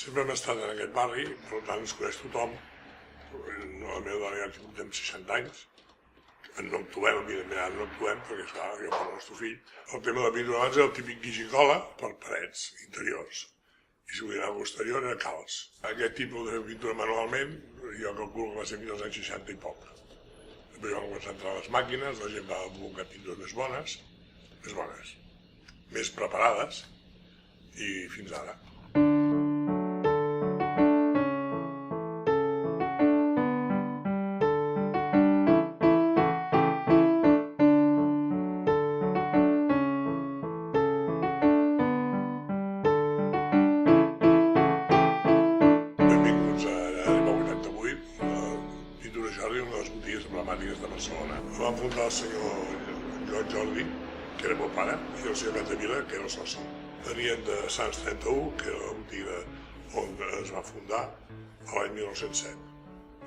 Sempre hem estat en aquest barri, per tant ens coneix tothom. La meva dona ja té 60 anys. No actuem, evidentment ara no actuem, perquè esclar, jo per el nostre fill. El tema de la pintura abans era el típic guix-i-cola per parets interiors. I si volia anar a posterior era calç. Aquest tipus de pintura manualment, jo calculo que va ser fins als anys 60 i poc. Després van començar a entrar les màquines, la gent va buscar pintures més bones, més preparades, i fins ara. Benvinguts a Anem a 88, la Pintura Jordi, una de les botigues emblemàtiques de Barcelona. La van fundar el senyor Joan Jordi, que era meu pare, i el senyor Capdevila, que era el soci. Venien de Sants 31, que era la botiga on es va fundar l'any 1907.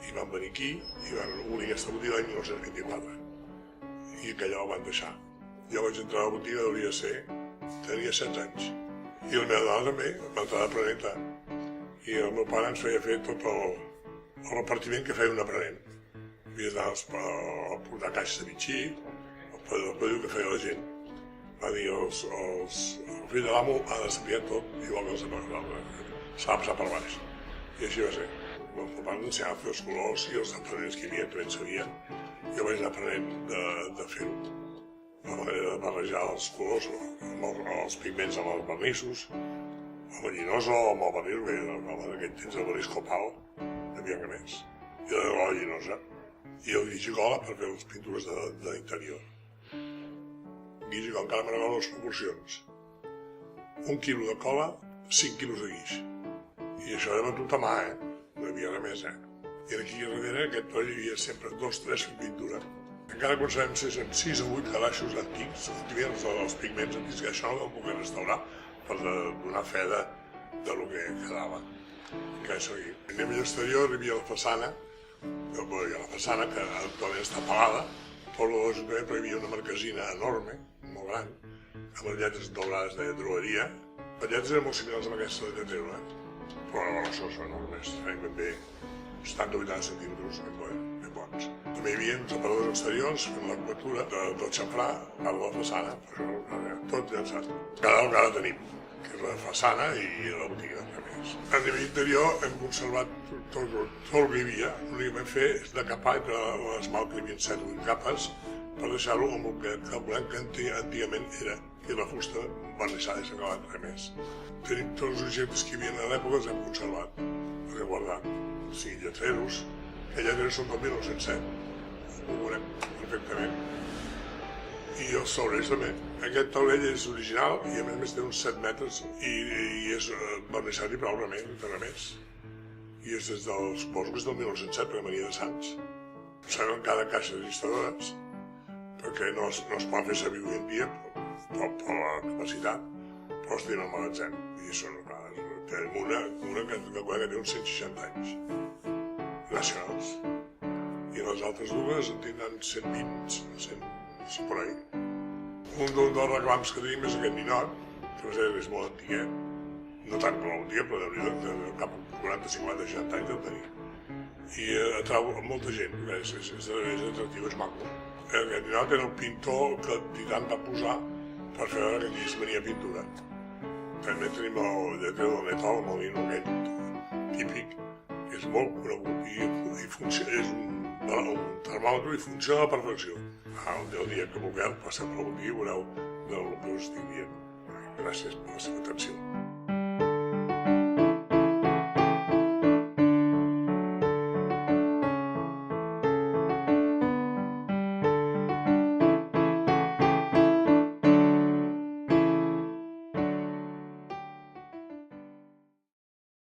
I van venir aquí i van obrir aquesta botiga l'any 1924. I aquella la van deixar. Jo vaig entrar a la botiga, tenia 16 anys. I la meva dona també va entrar d'aprenenta. I el meu pare ens feia fer tot el repartiment que feia un aprenent. Havia d'anar a portar caixes de bitxí, el pediu que feia la gent. Va dir, el fill de l'amo ha de saber tot, igual que s'ha de passar per baix. I així va ser. El meu pare ensenyava a fer els colors i els aprenents que hi havia també en sabien. Jo vaig anar aprenent de fer-ho. La manera de barrejar els colors, els pigments amb els vernissos, amb el llinoso, amb el vernís, perquè en aquell temps el vernís copal, no havia que més. I la llinosa. I el guix-i-cola per fer les pintures d'interior. Guix, encara me recordo les proporcions. 1 quilo de cola, 5 quilos de guix. I això era batut a mà, no hi havia res més, I aquí darrere, en aquest toll, hi havia sempre 2 o 3 fent pintura. Encara conservem 6 o 8 calaixos antics, que havien els pigments antics, que això no ho puc restaurar per donar fe del que quedava. Anem a l'exterior, hi havia la façana, que actualment està pelada, però l'Ajuntament hi havia una marquesina enorme, molt gran, amb les lletres daurades de drogueria. Les lletres eren molt similars a aquesta de lletrera, però les són enormes, ben bé 70-80 centímetres, ben bons. També hi havia uns aparadors exteriors fent la cobertura del xamfrà, part de la façana, tot llançat. Cada tenim, que és la façana i la botiga. A nivell interior hem conservat tot el que hi havia. L'únic que vam fer és decapar l'esmalt, que hi havia 7 o 8 capes, per deixar-lo amb el que volem que antigament era, que la fusta vernissada i s'ha acabat res més. Tenim tots els objectes que hi havia a l'època, els hem conservat, els hem guardat. O sigui, lletreros, que lletreros són del 1907, ho veurem perfectament. I els taulells també. Aquest taulell és original i a més té uns 7 metres i és vernissat i probablement, res més. I és des dels boscos del 1907, perquè venia de Sants. Conserven cada caixa registradores, perquè no es poden fer servir avui en dia per la capacitat, però es tenen al magatzem. I tenim una que té uns 160 anys, nacionals. I les altres dues en tindran 120, per ahí. Un dels reclams que tenim és aquest ninot, que és molt antiguet, no tant com l'antiga, però de cap a 40, 50, 60 anys el tenim. I atrau molta gent, és atractiu, és maco. Aquest ninot era el pintor que Titan va posar per fer veure que aquí es venia pintura. També tenim el lletrer del metal, amb el nino aquell típic, que és molt conegut i és un termòmetre i funciona a la perfecció. El dia que vulgueu, passeu per la botiga i veureu del que us estic dient. Gràcies per la seva atenció.